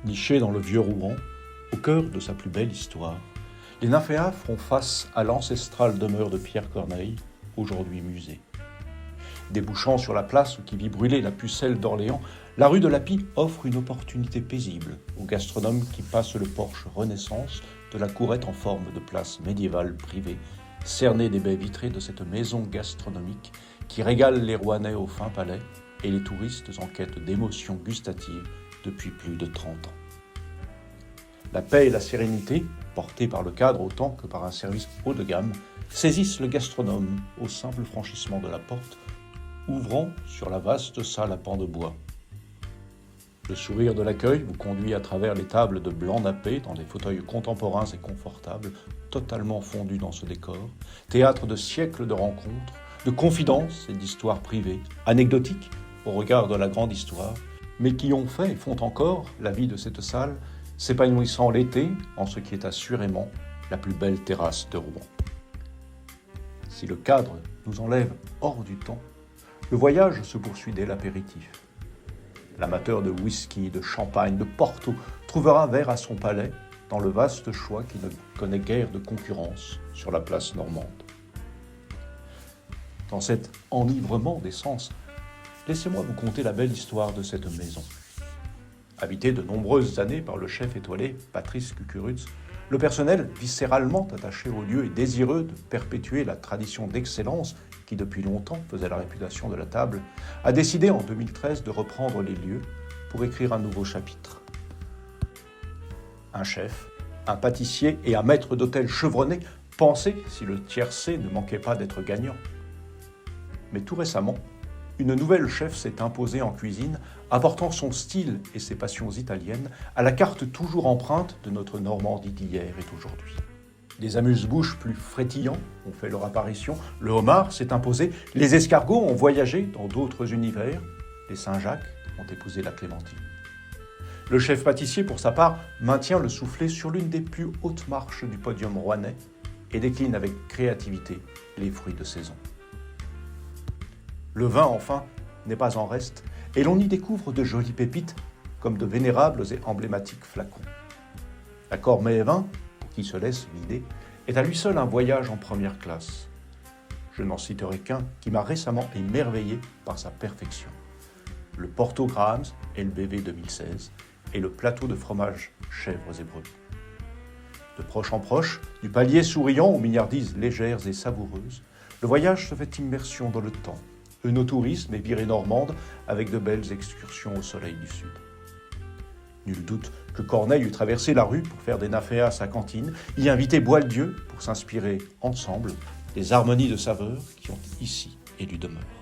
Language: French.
Nichés dans le vieux Rouen, au cœur de sa plus belle histoire, les nymphéas font face à l'ancestrale demeure de Pierre Corneille, aujourd'hui musée. Débouchant sur la place où qui vit brûler la pucelle d'Orléans, la rue de la Pie offre une opportunité paisible aux gastronomes qui passent le porche Renaissance de la courette en forme de place médiévale privée, cernée des baies vitrées de cette maison gastronomique qui régale les Rouennais au fin palais et les touristes en quête d'émotions gustatives depuis plus de 30 ans. La paix et la sérénité, portées par le cadre autant que par un service haut de gamme, saisissent le gastronome au simple franchissement de la porte, ouvrant sur la vaste salle à pans de bois. Le sourire de l'accueil vous conduit à travers les tables de blanc nappé dans des fauteuils contemporains et confortables, totalement fondus dans ce décor, théâtre de siècles de rencontres, de confidences et d'histoires privées, anecdotiques au regard de la grande histoire, mais qui ont fait et font encore la vie de cette salle, s'épanouissant l'été en ce qui est assurément la plus belle terrasse de Rouen. Si le cadre nous enlève hors du temps, le voyage se poursuit dès l'apéritif. L'amateur de whisky, de champagne, de Porto trouvera verre à son palais dans le vaste choix qui ne connaît guère de concurrence sur la place normande. Dans cet enivrement des sens, laissez-moi vous conter la belle histoire de cette maison. Habité de nombreuses années par le chef étoilé Patrice Cucurutz, le personnel viscéralement attaché au lieu et désireux de perpétuer la tradition d'excellence qui depuis longtemps faisait la réputation de la table, a décidé en 2013 de reprendre les lieux pour écrire un nouveau chapitre. Un chef, un pâtissier et un maître d'hôtel chevronné pensaient si le tiercé ne manquait pas d'être gagnant. Mais tout récemment, une nouvelle chef s'est imposée en cuisine, apportant son style et ses passions italiennes à la carte toujours empreinte de notre Normandie d'hier et d'aujourd'hui. Les amuse-bouches plus frétillants ont fait leur apparition, le homard s'est imposé, les escargots ont voyagé dans d'autres univers, les Saint-Jacques ont épousé la clémentine. Le chef pâtissier, pour sa part, maintient le soufflet sur l'une des plus hautes marches du podium rouennais et décline avec créativité les fruits de saison. Le vin, enfin, n'est pas en reste, et l'on y découvre de jolies pépites, comme de vénérables et emblématiques flacons. La Cormet Vin, pour qui se laisse vider, est à lui seul un voyage en première classe. Je n'en citerai qu'un qui m'a récemment émerveillé par sa perfection. Le Porto Grahams LBV 2016 et le plateau de fromage chèvres et brebis. De proche en proche, du palier souriant aux milliardises légères et savoureuses, le voyage se fait immersion dans le temps, œnotourisme et virée normande avec de belles excursions au soleil du sud. Nul doute que Corneille eût traversé la rue pour faire des nymphéas à sa cantine, y inviter Boieldieu pour s'inspirer ensemble des harmonies de saveurs qui ont ici élu demeure.